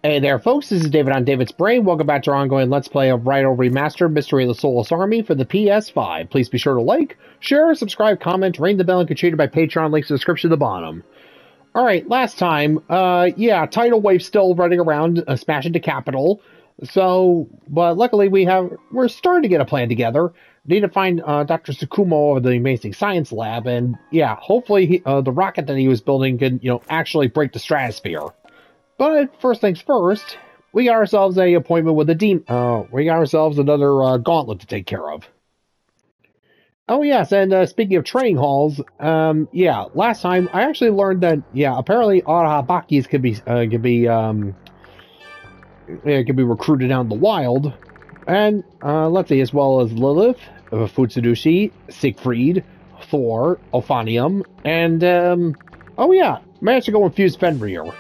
Hey there, folks. This is David on David's Brain. Welcome back to our ongoing Let's Play of Raidou Remastered Mystery of the Soulless Army for the PS5. Please be sure to like, share, subscribe, comment, ring the bell, and contribute by Patreon. Links in the description at the bottom. Alright, last time, tidal wave still running around, smashing the capital. So, but luckily we're starting to get a plan together. Need to find Dr. Tsukumo of the Amazing Science Lab, and yeah, hopefully the rocket that he was building can, actually break the stratosphere. But first things first, we got ourselves an appointment with the demon. We got ourselves another gauntlet to take care of. Oh yes, and speaking of training halls, last time I actually learned that apparently Arahabakis could be recruited out in the wild, and let's see, as well as Lilith, Futsudushi, Siegfried, Thor, Ophanium, and managed to go infuse Fenrir.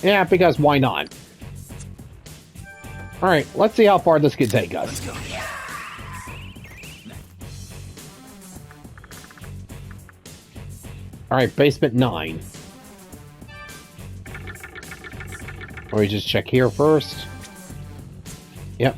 Yeah, because why not? Alright, let's see how far this can take us. Alright, basement 9. Let me just check here first. Yep.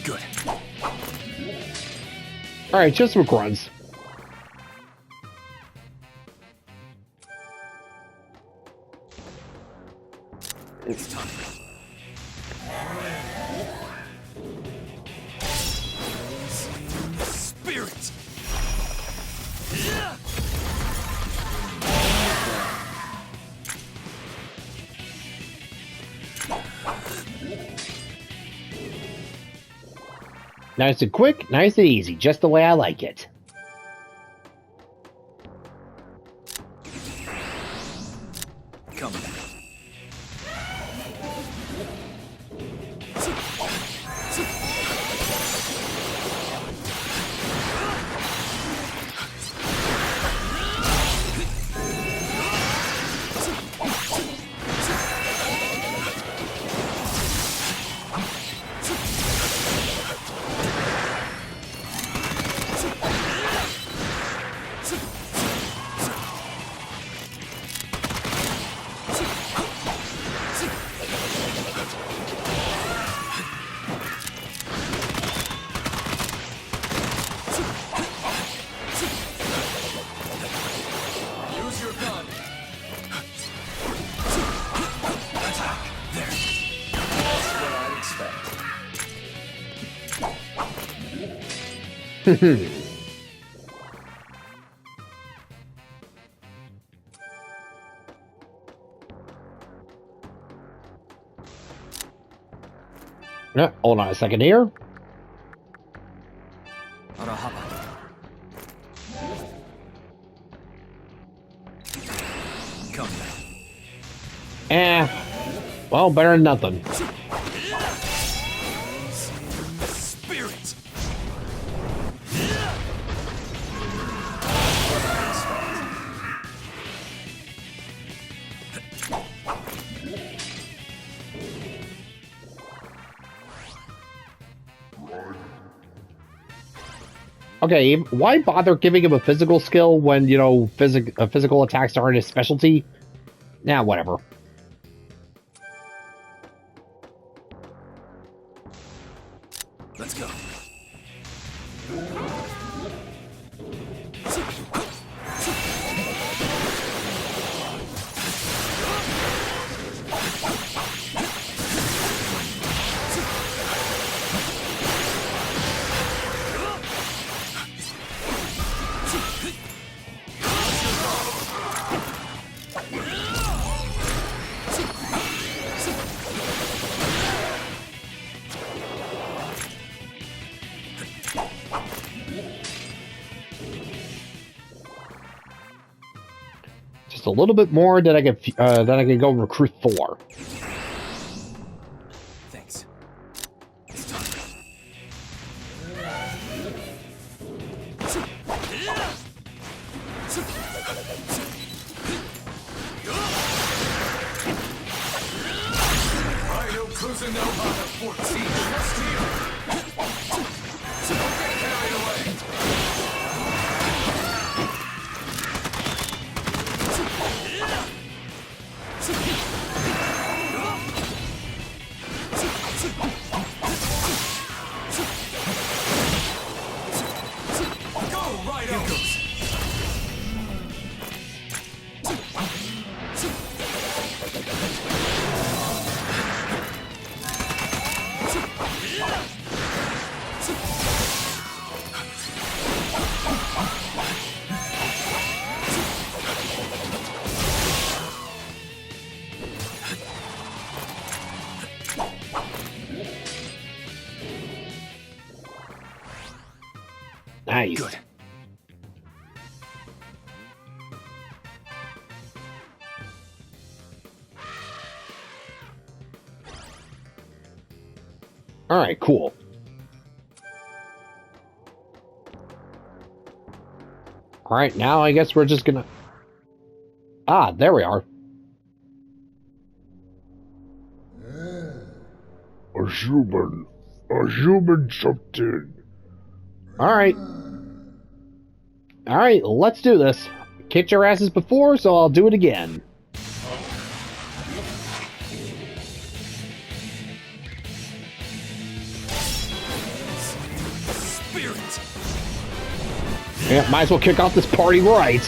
Good. Alright, just some grunts. It's time. Spirit. Nice and quick, nice and easy, just the way I like it. Come on. Hold on a second here. Come now. Well, better than nothing. Spirit. Okay, why bother giving him a physical skill when, physical attacks aren't his specialty? Nah, whatever. Let's go. just a little bit more that I could go recruit Thor. Thanks. It's time. Raidou Remastered 14. Let's deal. Don't get carried away. Go, Raidou! Nice. Good. All right, cool. All right, now I guess we're just gonna... Ah, there we are. A human something. All right. All right, let's do this. Kicked your asses before, so I'll do it again. Spirit. Yeah, might as well kick off this party right.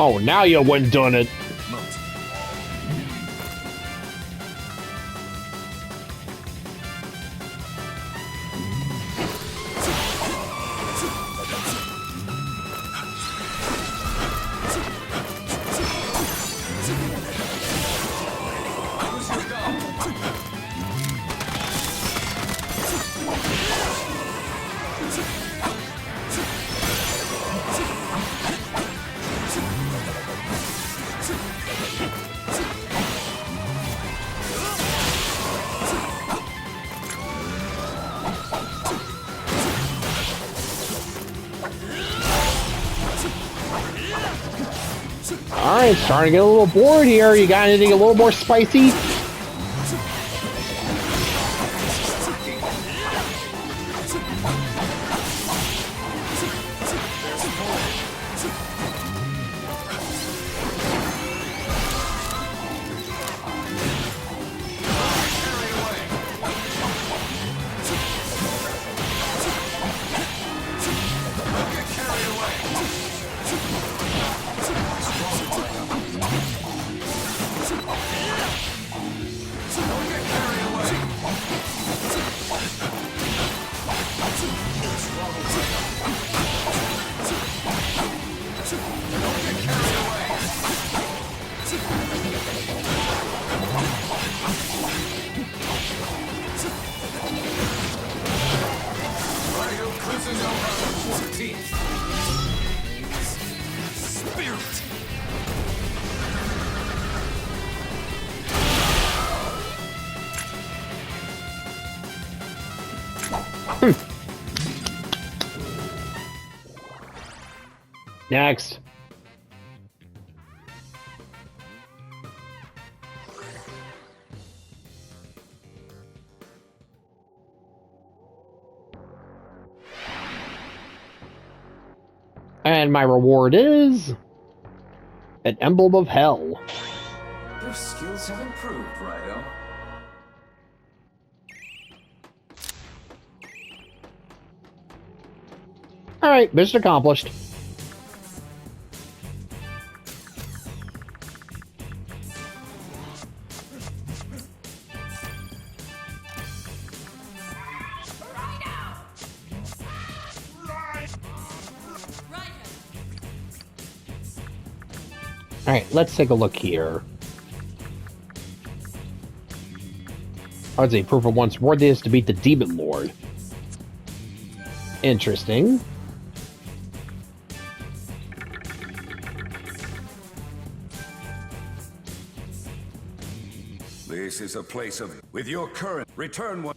Oh, now you wouldn't done it. Alright, starting to get a little bored here. You got anything a little more spicy? Spirit! Next. And my reward is an emblem of hell. Your skills have improved, Raidou. Alright, mission accomplished. Alright, let's take a look here. I would say proof of one's worthiness to beat the Demon Lord. Interesting. This is a place of... With your current... Return one...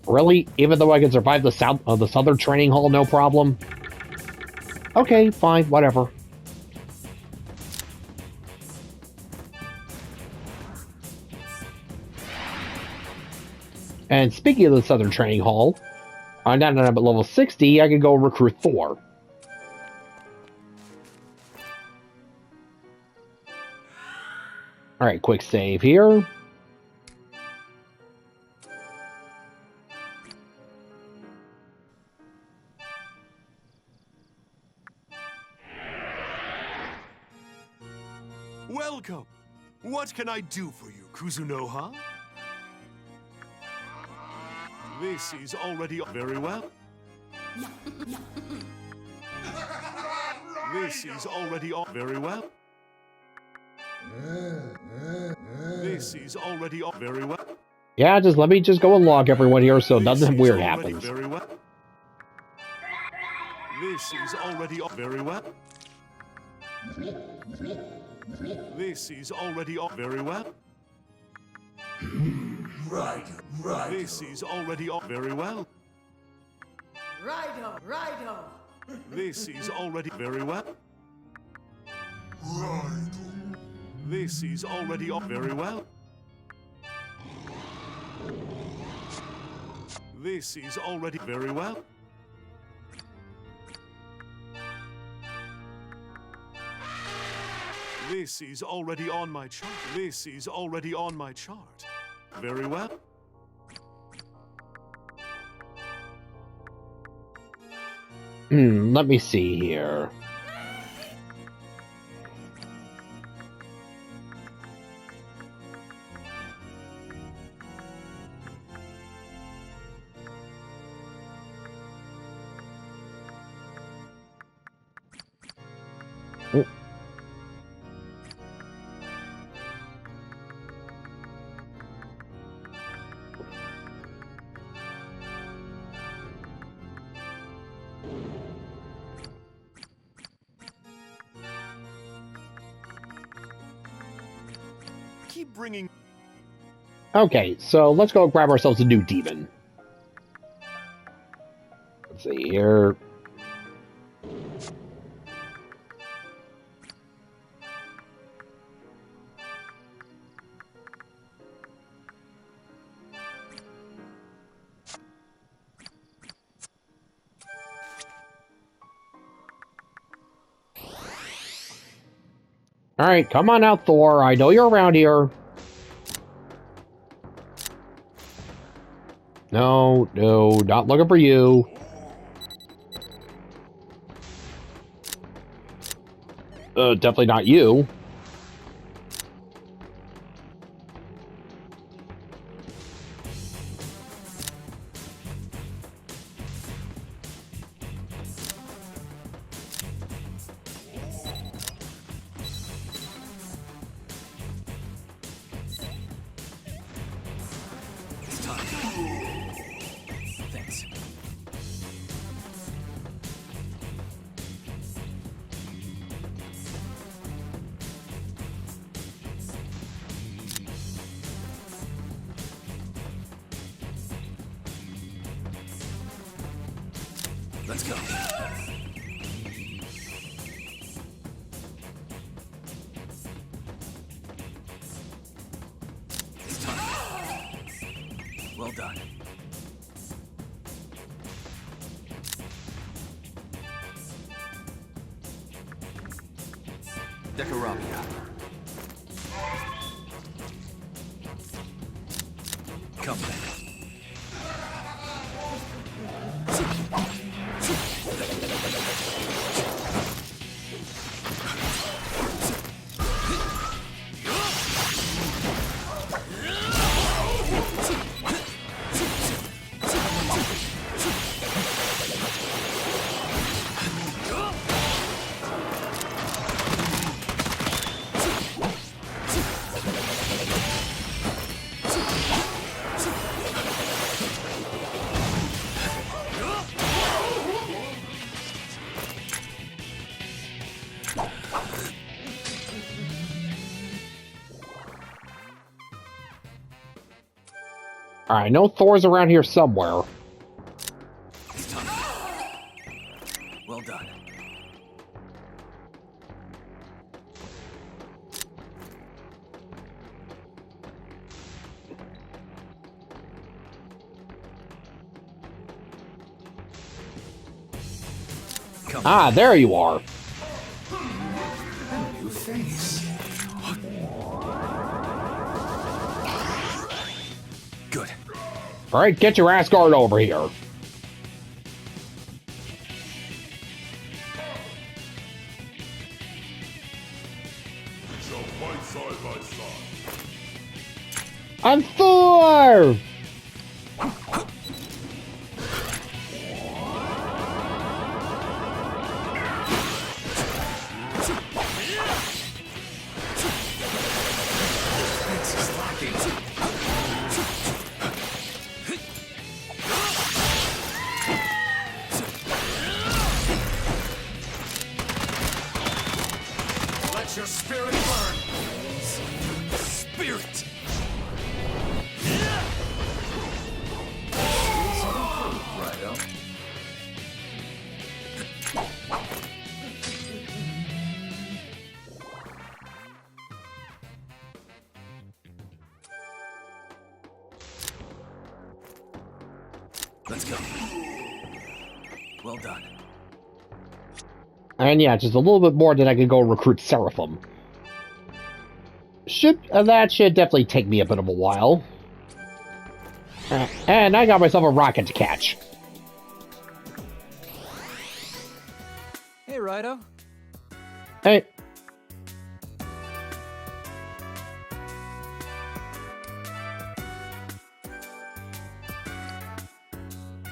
Really? Even though I can survive the southern training hall, no problem? Okay, fine, whatever. And speaking of the southern training hall, now that I'm at level 60, I can go recruit Thor. Alright, quick save here. Welcome! What can I do for you, Kuzunoha? This is already very well. This is already very well. This is already very well. Yeah, just let me go and log everyone here so nothing weird happens. Very well. This is already very well. This is already very well. Right. This is already very well. Raidou! This is already very well. This is already very well. This is already very well. This is already on my chart. This is already on my chart. Very well. Let me see here. Keep bringing. Okay, so let's go grab ourselves a new demon. Let's see here. Alright, come on out, Thor. I know you're around here. No, not looking for you. Definitely not you. It's time. Thanks. Let's go. It's time. Well done. Decoramia. Come back. Alright, I know Thor's around here somewhere. It's time. Well done. Come Ah, there you are. New face. Good. Alright, get your ass guard over here. Shall fight side by side. I'm Thor! Let your spirit burn. Spirit. Righto. Let's go. Well done. And yeah, just a little bit more, then I could go recruit Seraphim. That should definitely take me a bit of a while. And I got myself a rocket to catch. Hey, Raidou. Hey,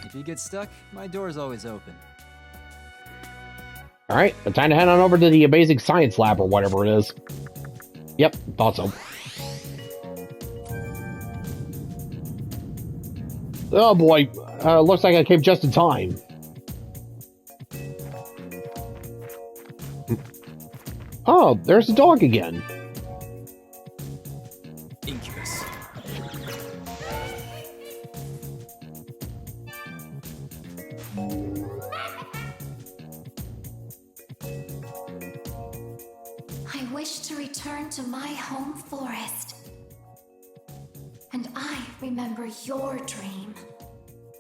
If you get stuck, my door's always open. alright, time to head on over to the Amazing Science Lab or whatever it is. Yep, thought so. Oh boy, looks like I came just in time. Oh, there's the dog again. Incubus. I wish to return to my home forest. And I remember your dream.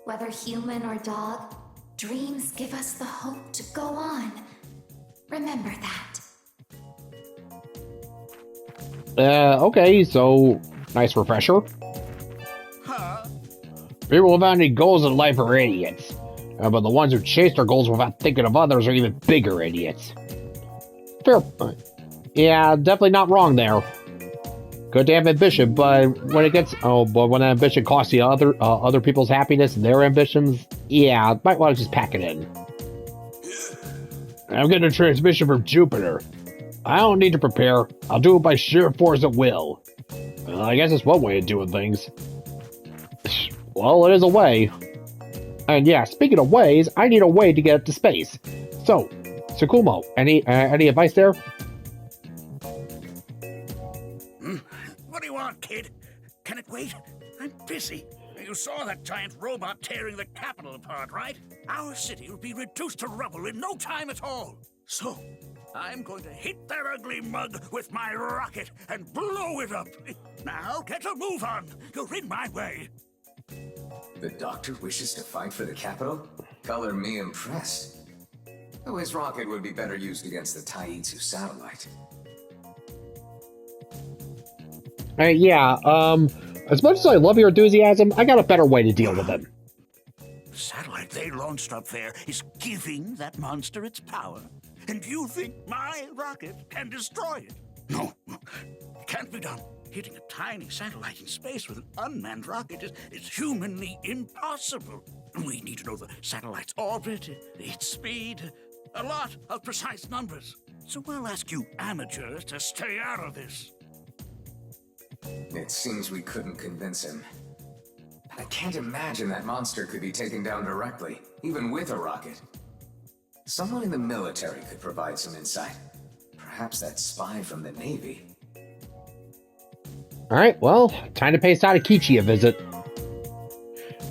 Whether human or dog, dreams give us the hope to go on. Remember that. Okay, so, nice refresher. People without any goals in life are idiots. But the ones who chase their goals without thinking of others are even bigger idiots. Fair. Yeah, definitely not wrong there. Good to have ambition, but when it gets when ambition costs you other people's happiness and their ambitions, yeah, might want to just pack it in. I'm getting a transmission from Jupiter. I don't need to prepare. I'll do it by sheer force of will. I guess it's one way of doing things. Well, it is a way. And yeah, speaking of ways, I need a way to get up to space. So, Tsukumo, any advice there? What do you want, kid? Can it wait? I'm busy. You saw that giant robot tearing the capital apart, right? Our city will be reduced to rubble in no time at all. So, I'm going to hit that ugly mug with my rocket and blow it up. Now, get a move on. You're in my way. The Doctor wishes to fight for the capital? Color me impressed. Though his rocket would be better used against the Taitsu satellite. Yeah, as much as I love your enthusiasm, I got a better way to deal with him. The satellite they launched up there is giving that monster its power. And you think my rocket can destroy it? No, it can't be done. Hitting a tiny satellite in space with an unmanned rocket is humanly impossible. We need to know the satellite's orbit, its speed, a lot of precise numbers. So I'll ask you amateurs to stay out of this. It seems we couldn't convince him. I can't imagine that monster could be taken down directly, even with a rocket. Someone in the military could provide some insight. Perhaps that spy from the Navy. Alright, well, time to pay Sadakichi a visit.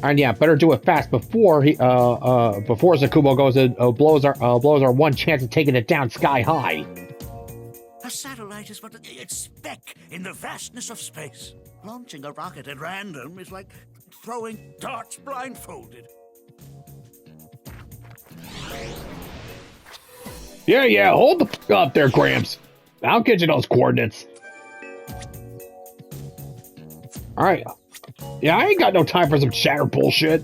And yeah, better do it fast before Tsukumo goes and blows our one chance of taking it down sky high. A satellite is but a speck in the vastness of space. Launching a rocket at random is like throwing darts blindfolded. Yeah, hold the f*** up there, Gramps. I'll get you those coordinates. Alright. Yeah, I ain't got no time for some chatter bullshit.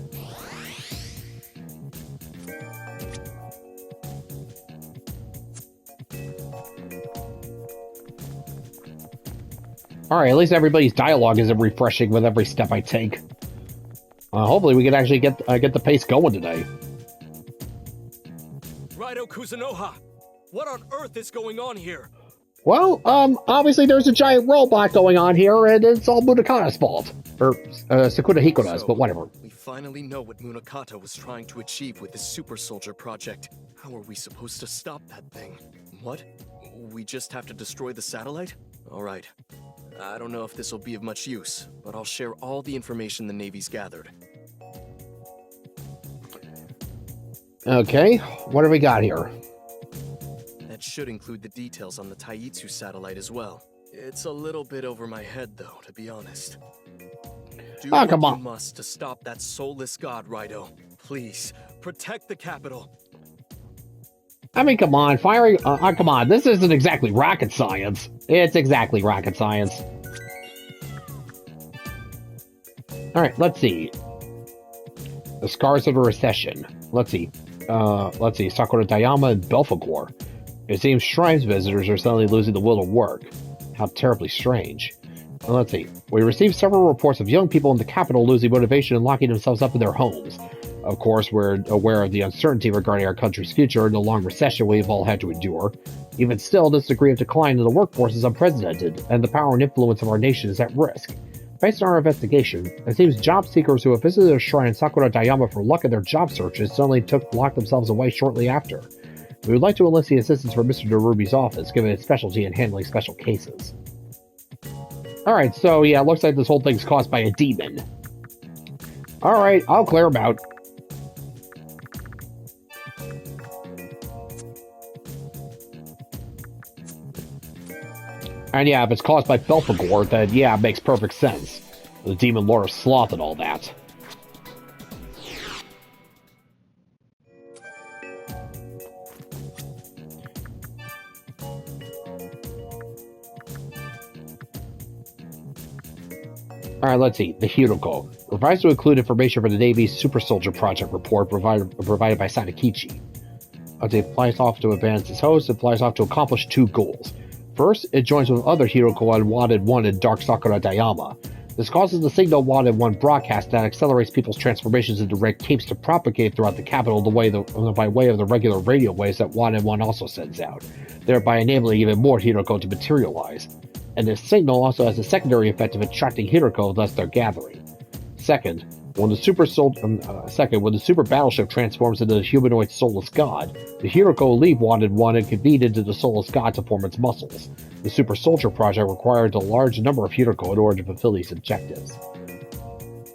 Alright, at least everybody's dialogue isn't refreshing with every step I take. Hopefully we can actually get the pace going today. Raidou Kuzunoha, what on earth is going on here? Well, obviously there's a giant robot going on here, and it's all Munakata's fault. Or, Sakuda Hikoda's, but whatever. We finally know what Munakata was trying to achieve with the Super Soldier project. How are we supposed to stop that thing? What? We just have to destroy the satellite? Alright. I don't know if this will be of much use, but I'll share all the information the Navy's gathered. Okay, what do we got here? That should include the details on the Taitsu satellite as well. It's a little bit over my head, though, to be honest. Do what come on. you must to stop that soulless god, Raidou. Please, protect the capital. I mean, come on, firing... come on, this isn't exactly rocket science. It's exactly rocket science. Alright, let's see. The scars of a recession. Let's see, Sakura Dayama and Belphegor. It seems shrines visitors are suddenly losing the will to work. How terribly strange. Well, let's see. We received several reports of young people in the capital losing motivation and locking themselves up in their homes. Of course, we're aware of the uncertainty regarding our country's future and the long recession we've all had to endure. Even still, this degree of decline in the workforce is unprecedented, and the power and influence of our nation is at risk. Based on our investigation, it seems job seekers who have visited a shrine in Sakura Dayama for luck in their job searches suddenly locked themselves away shortly after. We would like to enlist the assistance from Mr. Derubi's office, given its specialty in handling special cases. Alright, so yeah, it looks like this whole thing's caused by a demon. Alright, I'll clear him out. And yeah, if it's caused by Belphegor, then yeah, it makes perfect sense. The demon lord of sloth and all that. Alright, let's see. The Hiroko. Revised to include information for the Navy's Super Soldier Project report provided by Sadakichi. it flies off to advance its host. It flies off to accomplish 2 goals. First, it joins with other Hiroko on Wanted 1 and Dark Sakura Dayama. This causes the signal Wanted 1 broadcast that accelerates people's transformations into red capes to propagate throughout the capital by way of the regular radio waves that Wanted 1 also sends out, thereby enabling even more Hiroko to materialize. And this signal also has a secondary effect of attracting Hiroko, thus their gathering. Second, when the super battleship transforms into the humanoid Soulless God, the Hiroko leave Wanted 1 and convene into the Soulless God to form its muscles. The Super Soldier project required a large number of Hiroko in order to fulfill these objectives.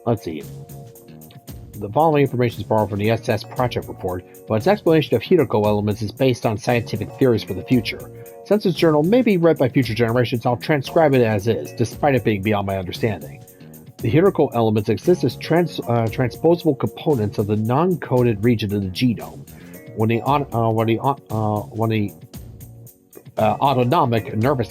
Let's see. The following information is borrowed from the SS Project Report, but its explanation of Hiroko elements is based on scientific theories for the future. Since this journal may be read by future generations, I'll transcribe it as is, despite it being beyond my understanding. The Hiroko elements exist as transposable components of the non-coded region of the genome. When the autonomic nervous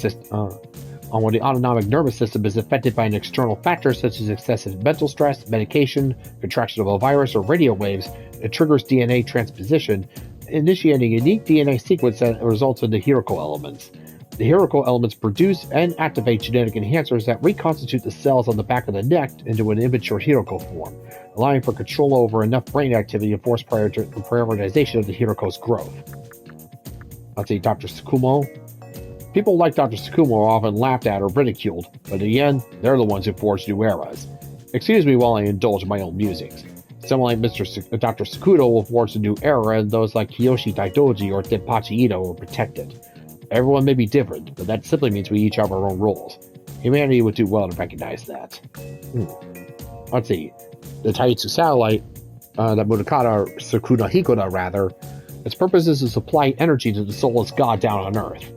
system is affected by an external factor such as excessive mental stress, medication, contraction of a virus, or radio waves, it triggers DNA transposition, initiating a unique DNA sequence that results in the Hiroko elements. The Hiroko elements produce and activate genetic enhancers that reconstitute the cells on the back of the neck into an immature Hiroko form, allowing for control over enough brain activity to force prioritization of the Hiroko's growth. Let's see, Dr. Tsukumo. People like Dr. Tsukumo are often laughed at or ridiculed, but in the end, they're the ones who forge new eras. Excuse me while I indulge in my own musings. Someone like Dr. Tsukumo will forge a new era, and those like Kiyoshi Daidoji or Tenpachi Ito will protect it. Everyone may be different, but that simply means we each have our own roles. Humanity would do well to recognize that. Let's see. The Taitsu satellite, that Munakata Sukuna Hikoda rather, its purpose is to supply energy to the Soulless God down on Earth.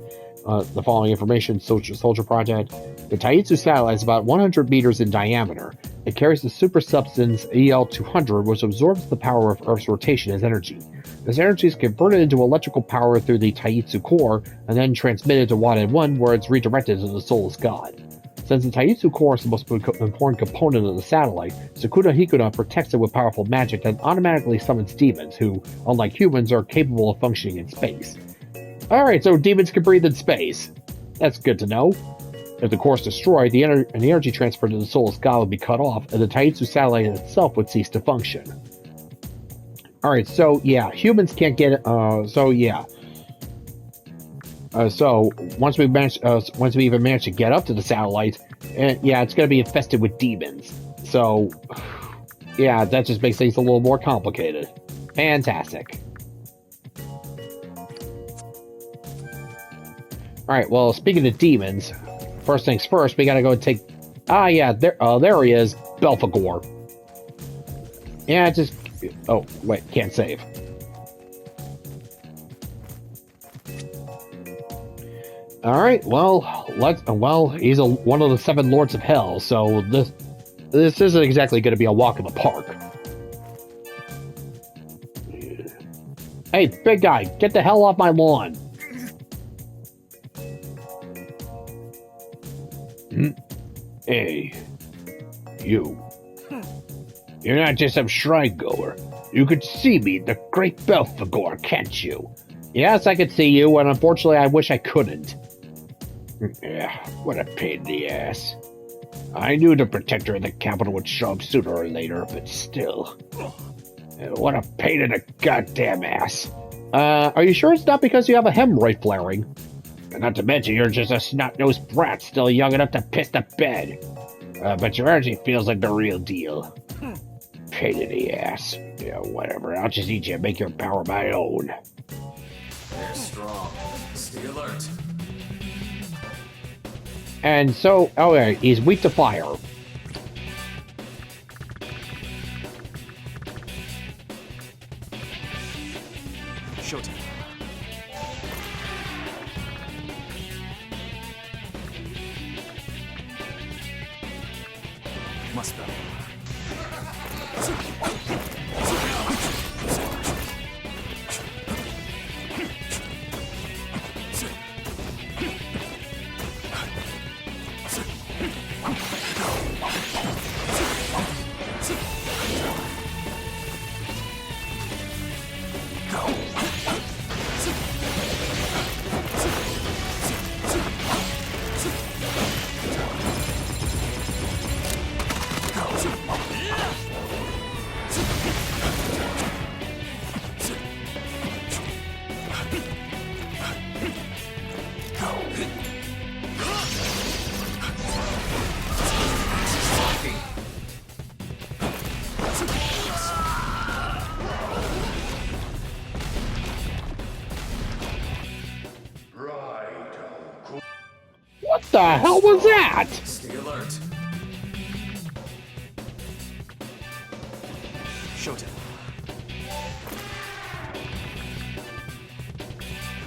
The following information, Soldier Project. The Taitsu satellite is about 100 meters in diameter. It carries the super substance EL-200, which absorbs the power of Earth's rotation as energy. This energy is converted into electrical power through the Taitsu core, and then transmitted to Wanted 1, where it's redirected to the Soulless God. Since the Taitsu core is the most important component of the satellite, Sukuna Hikuna protects it with powerful magic that automatically summons demons, who, unlike humans, are capable of functioning in space. Alright, so demons can breathe in space. That's good to know. If the core is destroyed, the energy transfer to the Soulless God would be cut off, and the Taitsu satellite itself would cease to function. Alright, so yeah, humans can't get it, so once we even manage to get up to the satellite, yeah, it's gonna be infested with demons. So, yeah, that just makes things a little more complicated. Fantastic. Alright, well, speaking of demons, first things first, we gotta go and take... there he is, Belphegor. Yeah, just... Oh, wait, can't save. Alright, well, he's one of the 7 Lords of Hell, so this isn't exactly gonna be a walk in the park. Hey, big guy, get the hell off my lawn! Hey, you. You're not just some shrine goer. You could see me, the great Belphegor, can't you? Yes, I could see you, and unfortunately I wish I couldn't. Yeah, what a pain in the ass. I knew the protector of the capital would show up sooner or later, but still. What a pain in the goddamn ass. Are you sure it's not because you have a hemorrhoid flaring? Not to mention, you're just a snot-nosed brat still young enough to piss the bed. But your energy feels like the real deal. Pain in the ass. Yeah, whatever. I'll just eat you and make your power my own. They're strong. Stay alert. And so, he's weak to fire. Showtime. Must be. What the hell was that? Stay alert. Showtime.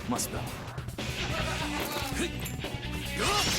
Must bow. Look out!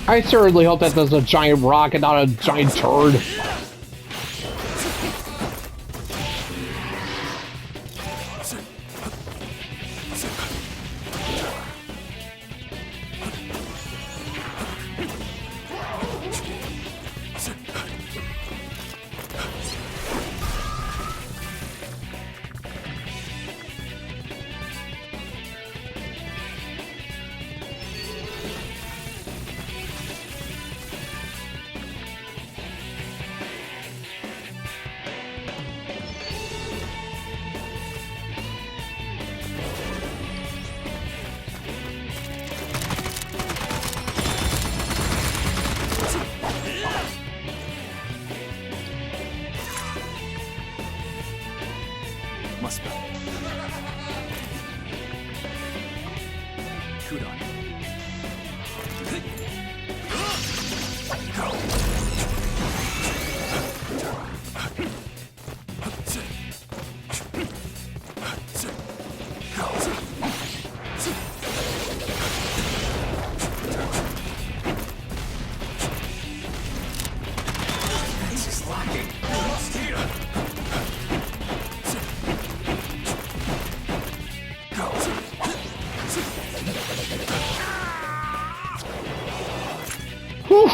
I certainly hope that there's a giant rocket, not a giant turd. Must bow. Kudon. This is lacking. Lost here. Whew.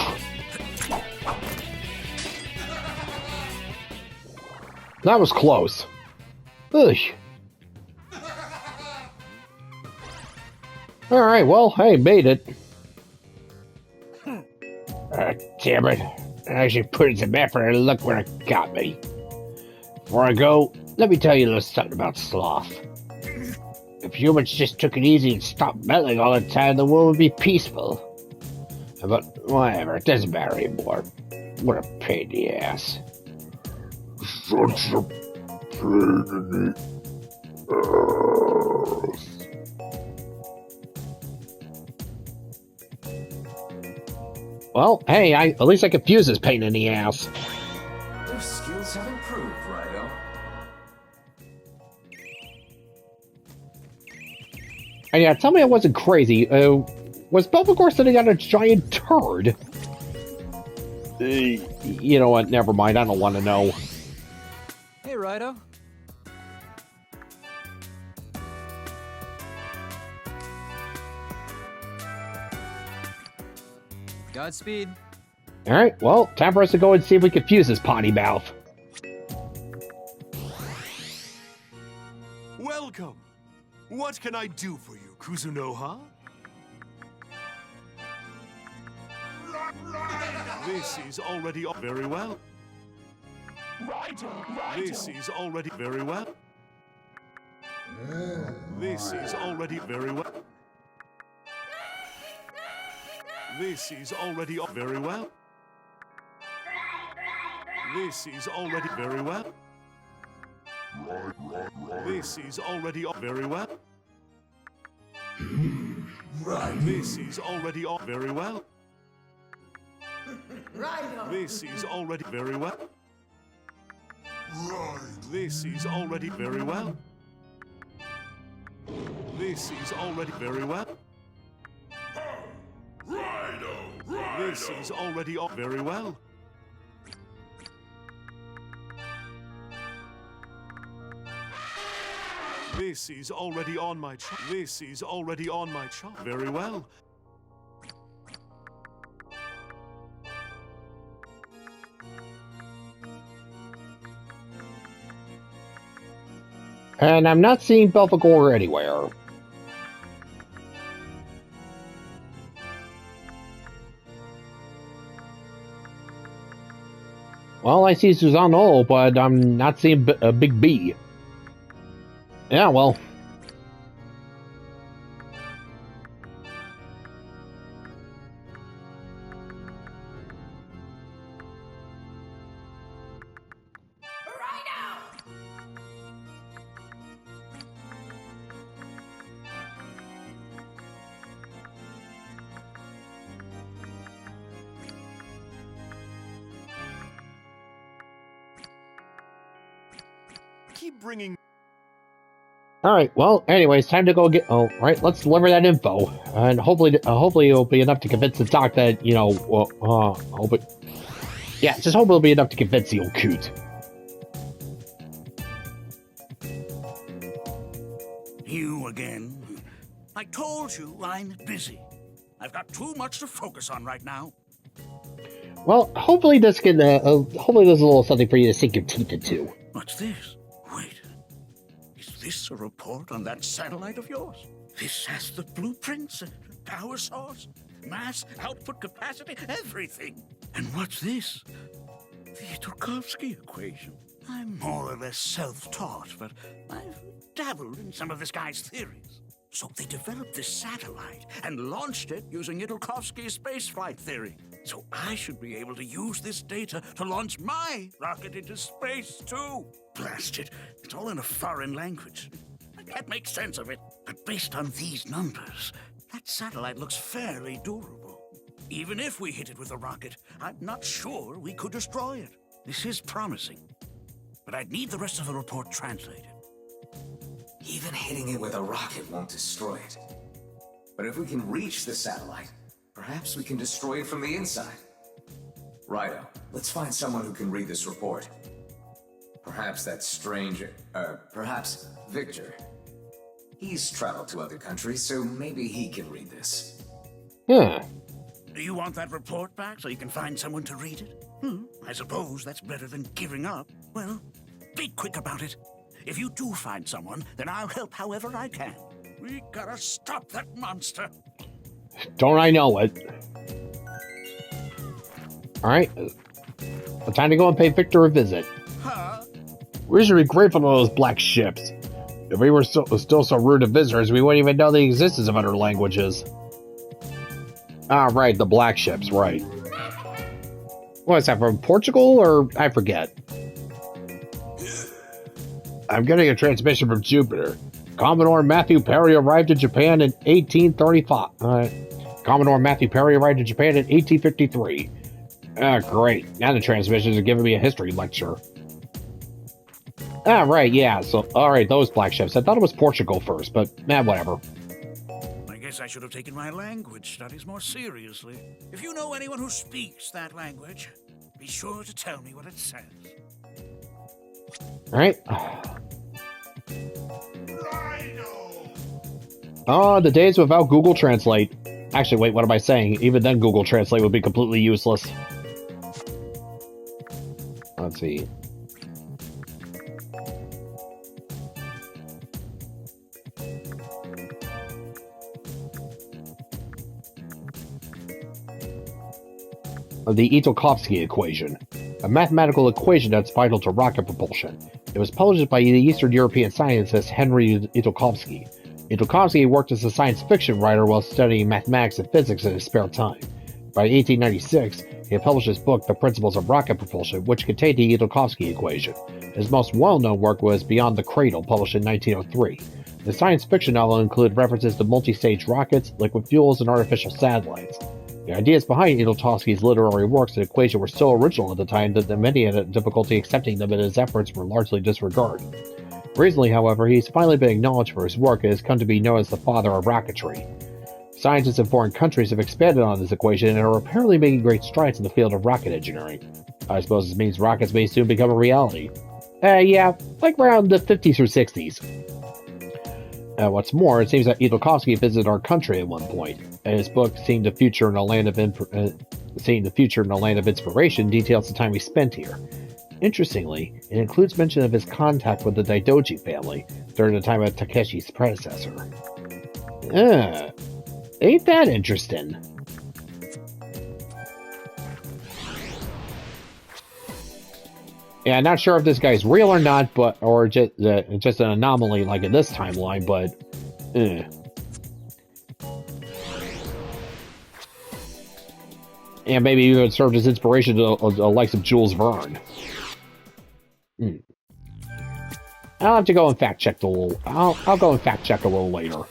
That was close. Ugh. Alright, well, I made it. Damn it. I actually put in some effort and look where it got me. Before I go, let me tell you a little something about sloth. If humans just took it easy and stopped meddling all the time, the world would be peaceful. But whatever, it doesn't matter anymore. What a pain in the ass. Such a pain in the ass. Well, hey, at least I could fuse this pain in the ass. Your skills have improved, Raidou. And yeah, tell me I wasn't crazy. Was Belphegor sitting on a giant turd? You know what? Never mind. I don't want to know. Hey, Raidou. Godspeed. Alright, well, time for us to go and see if we can fuse this potty mouth. Welcome. What can I do for you, Kuzunoha? This is already very well. This is already very well. This is already very well. This is already very well. This is already very well. This is already very well. This is already very well. This is already very well. This is already very well. This is already very well. This is already very well. This is already on my chart. This is already on my chart. Very well. And I'm not seeing Belphegor anywhere. Well, I see Susano, but I'm not seeing a Big B. Yeah, well. Keep bringing. Alright, well, anyways, time to go get... Oh, right, let's deliver that info. And hopefully it'll be enough to convince the doc that, you know... hope it... Yeah, just hope it'll be enough to convince the old coot. You again? I told you I'm busy. I've got too much to focus on right now. Well, hopefully this can... hopefully there's a little something for you to sink your teeth into. What's this? Wait. Is this a report on that satellite of yours? This has the blueprints, power source, mass, output capacity, everything. And what's this? The Tarkovsky equation. I'm more or less self-taught, but I've dabbled in some of this guy's theories. So they developed this satellite and launched it using Tarkovsky's spaceflight theory. So I should be able to use this data to launch my rocket into space, too. Blast it. It's all in a foreign language. I can't make sense of it. But based on these numbers, that satellite looks fairly durable. Even if we hit it with a rocket, I'm not sure we could destroy it. This is promising. But I'd need the rest of the report translated. Even hitting it with a rocket won't destroy it. But if we can reach the satellite, perhaps we can destroy it from the inside. Raidou, let's find someone who can read this report. Perhaps that stranger, perhaps Victor. He's traveled to other countries, so maybe he can read this. Yeah. Do you want that report back so you can find someone to read it? I suppose that's better than giving up. Well, be quick about it. If you do find someone, then I'll help however I can. We gotta stop that monster. Don't I know it? Alright. Time to go and pay Victor a visit. Huh? We should be grateful to those black ships. If we were still so rude to visitors, we wouldn't even know the existence of other languages. Ah, right, the black ships, right. What is that, from Portugal, or I forget? I'm getting a transmission from Jupiter. Commodore Matthew Perry arrived in Japan in 1835. Commodore Matthew Perry arrived in Japan in 1853. Ah, great. Now the transmissions are giving me a history lecture. Ah, right, yeah, so, alright, those black ships. I thought it was Portugal first, but, whatever. I guess I should have taken my language studies more seriously. If you know anyone who speaks that language, be sure to tell me what it says. Alright. Oh, the days without Google Translate. Actually, wait, what am I saying? Even then, Google Translate would be completely useless. Let's see. The Tarkovsky equation, a mathematical equation that's vital to rocket propulsion. It was published by the Eastern European scientist Henry Tarkovsky. Tarkovsky worked as a science fiction writer while studying mathematics and physics in his spare time. By 1896, he had published his book The Principles of Rocket Propulsion, which contained the Tarkovsky equation. His most well-known work was Beyond the Cradle, published in 1903. The science fiction novel included references to multi-stage rockets, liquid fuels, and artificial satellites. The ideas behind Tarkovsky's literary works and equation were so original at the time that many had difficulty accepting them, and his efforts were largely disregarded. Recently, however, he's finally been acknowledged for his work and has come to be known as the father of rocketry. Scientists in foreign countries have expanded on this equation and are apparently making great strides in the field of rocket engineering. I suppose this means rockets may soon become a reality. Yeah, like around the 50s or 60s. What's more, it seems that Idolkovsky visited our country at one point, and his book, Seeing the Future in a Land of Inspiration, details the time he spent here. Interestingly, it includes mention of his contact with the Daidoji family during the time of Takeshi's predecessor. Ain't that interesting? Yeah, not sure if this guy's real or not, or just an anomaly like in this timeline, but yeah, maybe even served as inspiration to the likes of Jules Verne. I'll have to go and fact check I'll go and fact check a little later.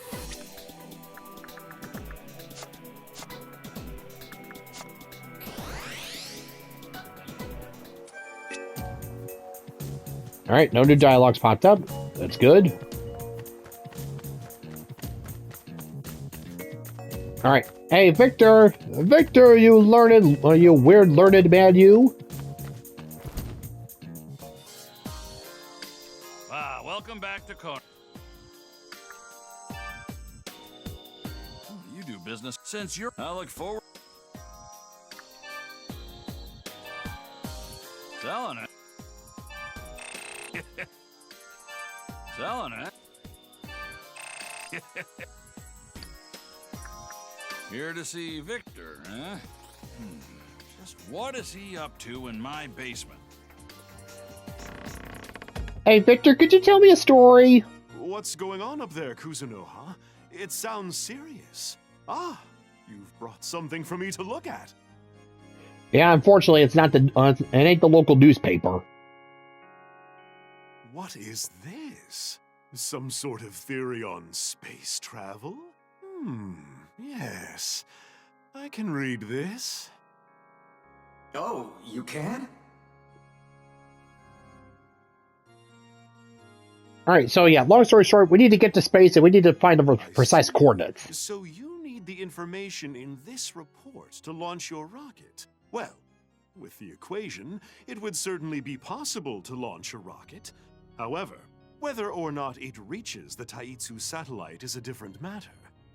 Alright, no new dialogues popped up. That's good. Alright. Hey, Victor! Victor, you weird learned man, you! Welcome back to Car. You do business since you're... I look forward... Selling it. Selling it. Here to see Victor, huh? Just what is he up to in my basement? Hey, Victor, could you tell me a story? What's going on up there, Kuzuno, huh? It sounds serious. Ah, you've brought something for me to look at. Yeah, unfortunately, it's not it ain't the local newspaper. What is this? Some sort of theory on space travel? Yes. I can read this. Oh, you can? Alright, so yeah, long story short, we need to get to space and we need to find the precise coordinates. So you need the information in this report to launch your rocket. Well, with the equation, it would certainly be possible to launch a rocket. However, whether or not it reaches the Taitsu satellite is a different matter.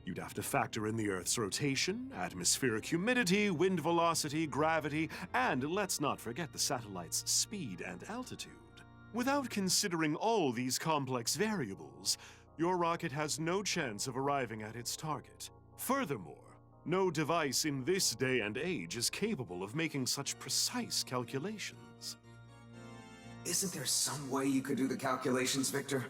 You'd have to factor in the Earth's rotation, atmospheric humidity, wind velocity, gravity, and let's not forget the satellite's speed and altitude. Without considering all these complex variables, your rocket has no chance of arriving at its target. Furthermore, no device in this day and age is capable of making such precise calculations. Isn't there some way you could do the calculations, Victor?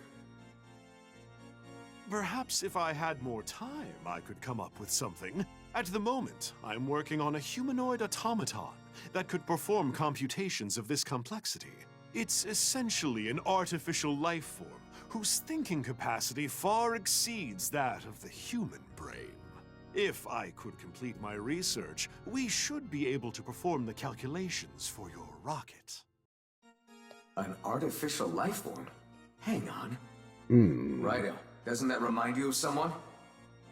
Perhaps if I had more time, I could come up with something. At the moment, I'm working on a humanoid automaton that could perform computations of this complexity. It's essentially an artificial life form whose thinking capacity far exceeds that of the human brain. If I could complete my research, we should be able to perform the calculations for your rocket. An artificial life form? Hang on. Raidou, doesn't that remind you of someone?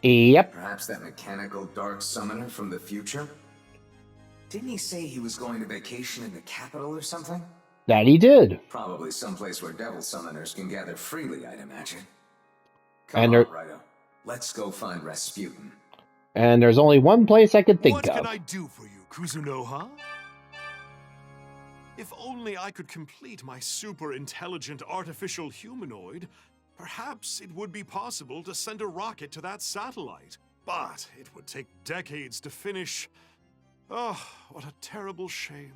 Yep. Perhaps that mechanical dark summoner from the future? Didn't he say he was going to vacation in the capital or something? That he did. Probably someplace where devil summoners can gather freely, I'd imagine. And Come on, Raidou. Let's go find Rasputin. And there's only one place I could think What of. can I do for you, Kuzuno, huh? If only I could complete my super-intelligent artificial humanoid, perhaps it would be possible to send a rocket to that satellite. But it would take decades to finish. Oh, what a terrible shame.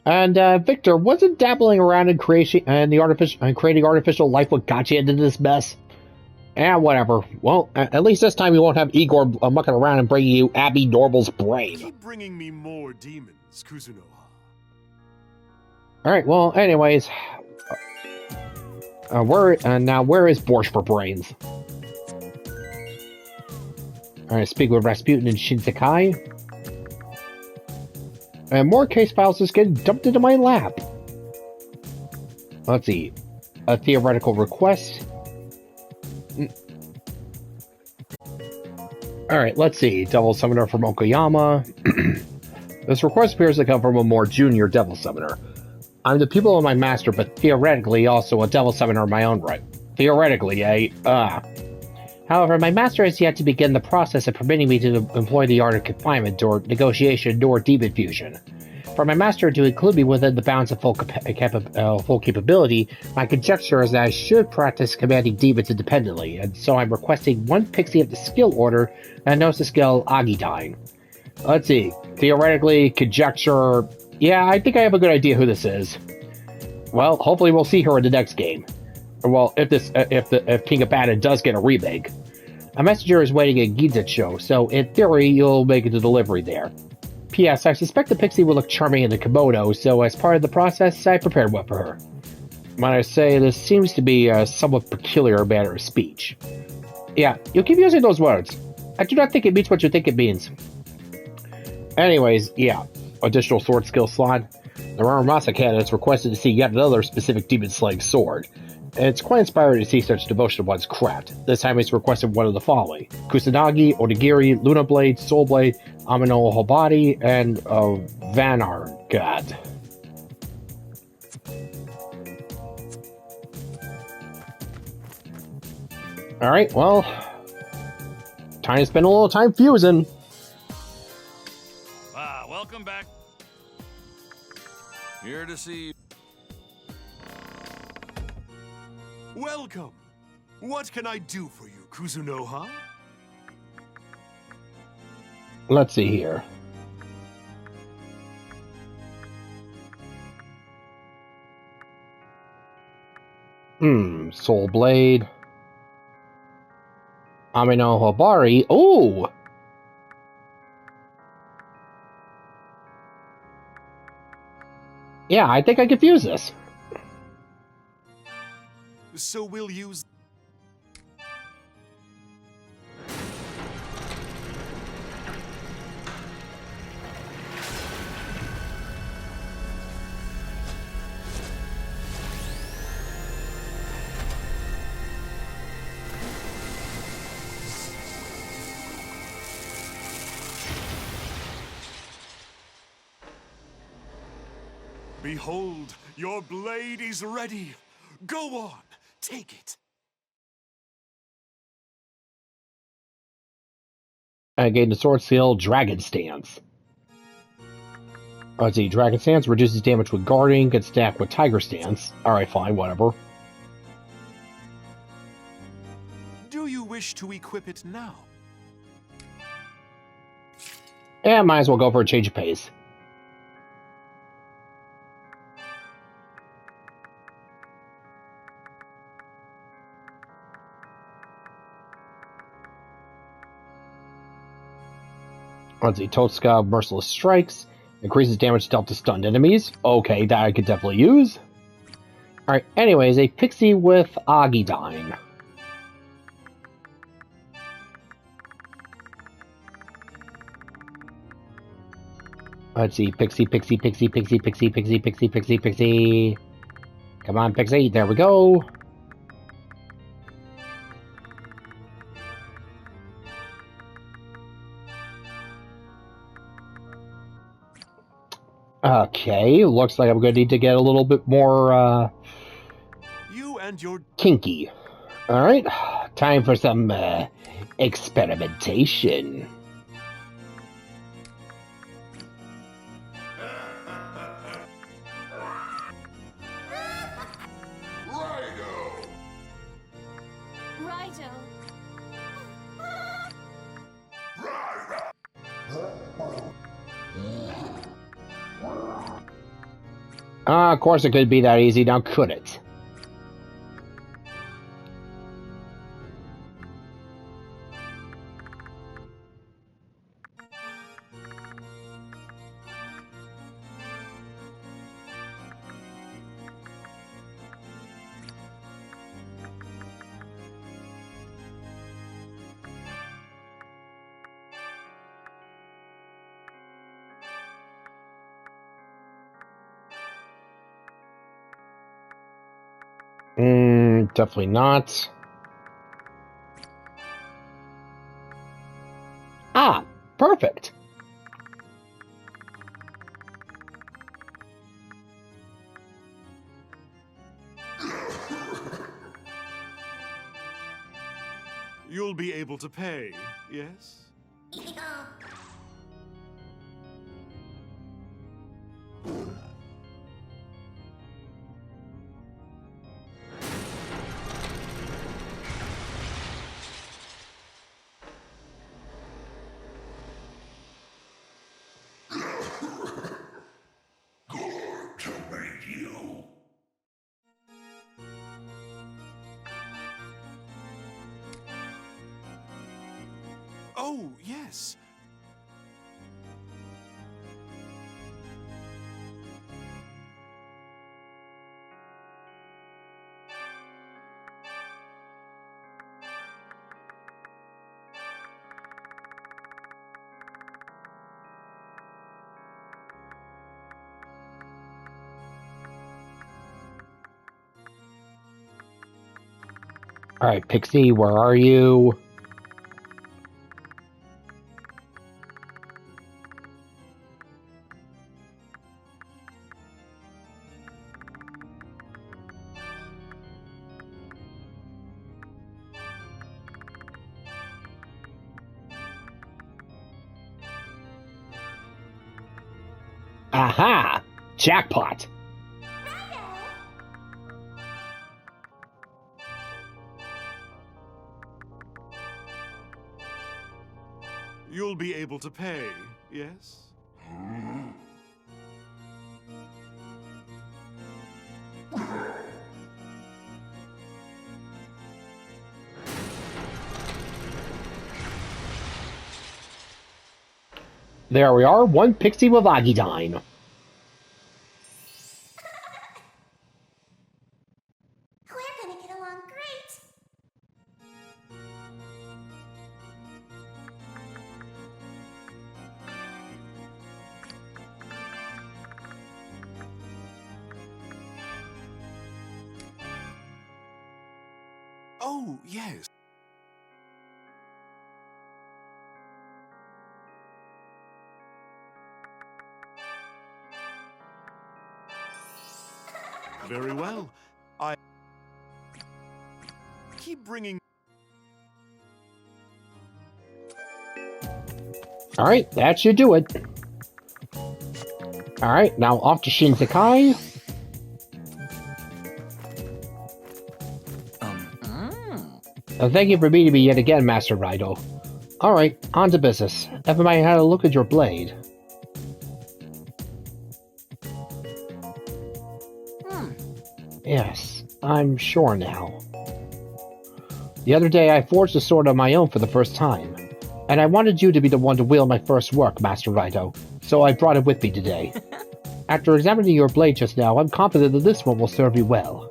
And Victor, wasn't dabbling around in creating artificial life what got you into this mess? Whatever. Well, at least this time you won't have Igor mucking around and bringing you Abby Norble's brain. Keep bringing me more demons, Kuzuno. Alright, well, anyways. Where is Borscht for brains? Alright, speak with Rasputin and Shinsekai. And more case files just getting dumped into my lap. Let's see. A theoretical request. Alright, let's see. Devil Summoner from Okayama. This request appears to come from a more junior Devil Summoner. I'm the pupil of my master, but theoretically also a Devil Summoner of my own right. Theoretically, eh? However, my master has yet to begin the process of permitting me to employ the art of confinement or negotiation or demon fusion. For my master to include me within the bounds of full capability, my conjecture is that I should practice commanding demons independently, and so I'm requesting one pixie of the skill order that knows the skill Agidine. Let's see. Theoretically, conjecture... Yeah, I think I have a good idea who this is. Well, hopefully we'll see her in the next game. Well, if King of Bada does get a remake. A messenger is waiting at Gizetsu, so in theory, you'll make it to delivery there. P.S. I suspect the pixie will look charming in the kimono, so as part of the process, I prepared one for her. When I say this seems to be a somewhat peculiar manner of speech. Yeah, you keep using those words. I do not think it means what you think it means. Anyways, yeah. Additional sword skill slot. The Raramasa candidates requested to see yet another specific demon-slaying sword. And it's quite inspiring to see such devotion to one's craft. This time it's requested one of the following: Kusanagi, Onigiri, Luna Blade, Soul Blade, Amino Hobari, and Vanar God. Alright, well, time to spend a little time fusing. Welcome back. Here to see you. Welcome! What can I do for you, Kuzunoha? Let's see here. Soul Blade. Amino Hobari. Ooh! Yeah, I think I could fuse this. So we'll use... Behold, your blade is ready. Go on, take it. I gained the sword skill Dragon Stance. Let's see, Dragon Stance reduces damage with guarding, gets stacked with Tiger Stance. Alright, fine, whatever. Do you wish to equip it now? Yeah, might as well go for a change of pace. Let's see, Totsuka Merciless Strikes. Increases damage dealt to stunned enemies. Okay, that I could definitely use. Alright, anyways, a pixie with Agidine. Let's see, pixie. Come on, pixie, there we go. Okay, looks like I'm going to need to get a little bit more, You and your... kinky. Alright, time for some, experimentation. Raidou. Of course it could be that easy, now could it? Definitely not. Ah, perfect. You'll be able to pay, yes? Oh, yes. Alright, Pixie, where are you? Aha! Jackpot! You'll be able to pay, yes? There we are, one Pixie with Agidine. We're gonna get along great. Oh, yes. Very well. I keep bringing... Alright, that should do it. Alright, now off to Shinsekai. Thank you for meeting me yet again, Master Raidou. Alright, on to business. Everybody had a look at your blade. Yes, I'm sure now. The other day I forged a sword of my own for the first time, and I wanted you to be the one to wield my first work, Master Raidou, so I brought it with me today. After examining your blade just now, I'm confident that this one will serve you well.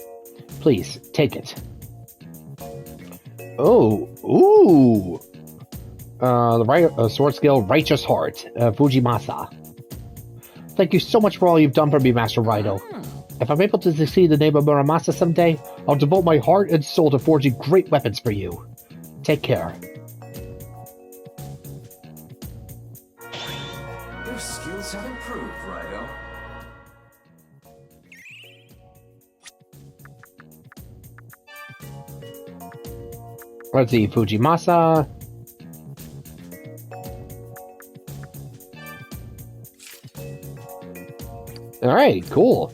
Please, take it. Oh, ooh! The sword skill, Righteous Heart, Fujimasa. Thank you so much for all you've done for me, Master Raidou. If I'm able to succeed the name of Muramasa someday, I'll devote my heart and soul to forging great weapons for you. Take care. Your skills have improved, Raidou. Let's see, Fujimasa. Alright, cool.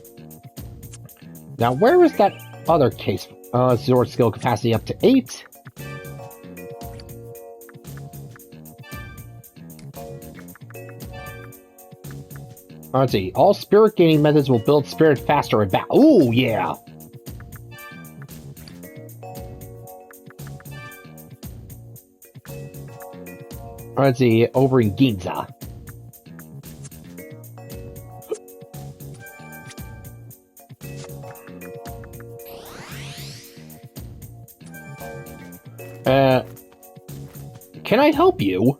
Now, where is that other case? Sword skill capacity up to 8. Let's see. All spirit gaining methods will build spirit faster and back. Ooh, yeah! Let's see. Over in Ginza. Can I help you?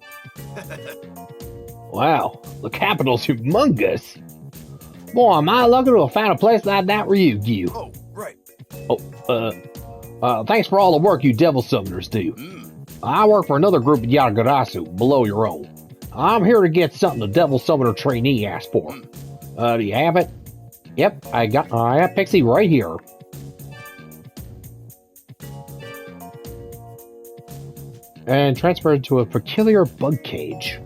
Wow, the capital's humongous. Boy, am I lucky to have found a place like that for you. Oh, right. Thanks for all the work you devil summoners do. I work for another group in Yagarasu, below your own. I'm here to get something the devil summoner trainee asked for. Do you have it? Yep, I got Pixie right here. And transferred to a peculiar bug cage.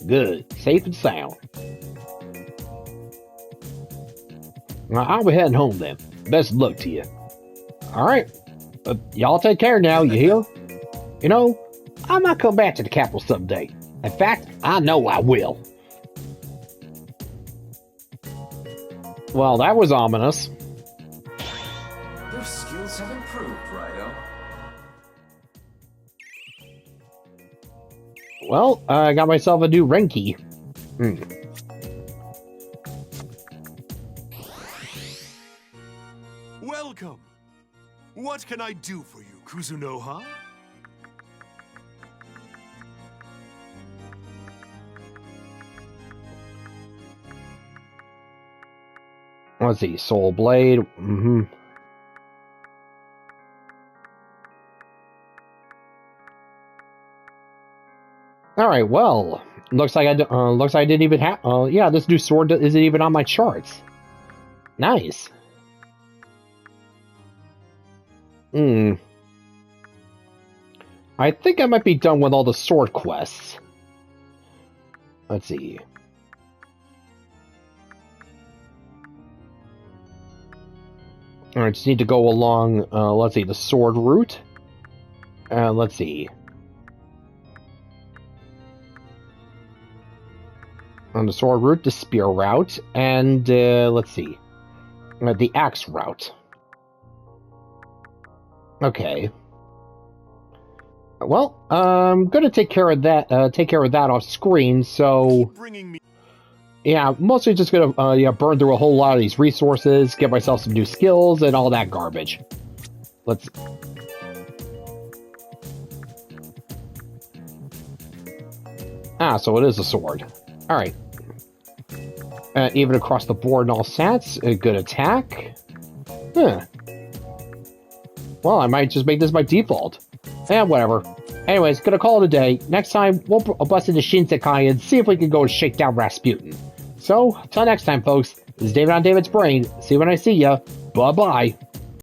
Good. Safe and sound. Well, I'll be heading home then. Best of luck to you. Alright. Y'all take care now, you hear? You know, I might come back to the capital someday. In fact, I know I will. Well, that was ominous. Your skills have improved, Raidou. Well, I got myself a new Renki. Welcome. What can I do for you, Kuzunoha? Let's see, Soul Blade. Alright, well, looks like I didn't even have. Yeah, this new sword isn't even on my charts. Nice. I think I might be done with all the sword quests. Let's see. Alright, just need to go along, let's see, the sword route. Let's see. On the sword route, the spear route, and, let's see. The axe route. Okay. Well, I'm gonna take care of that off screen, so... Yeah, mostly just gonna burn through a whole lot of these resources, get myself some new skills, and all that garbage. Let's... Ah, so it is a sword. Alright. Even across the board and all stats, a good attack. Huh. Well, I might just make this my default. Whatever. Anyways, gonna call it a day. Next time, we'll bust into Shinsekai and see if we can go and shake down Rasputin. So, till next time, folks, this is David on David's Brain. See you when I see ya. Bye-bye.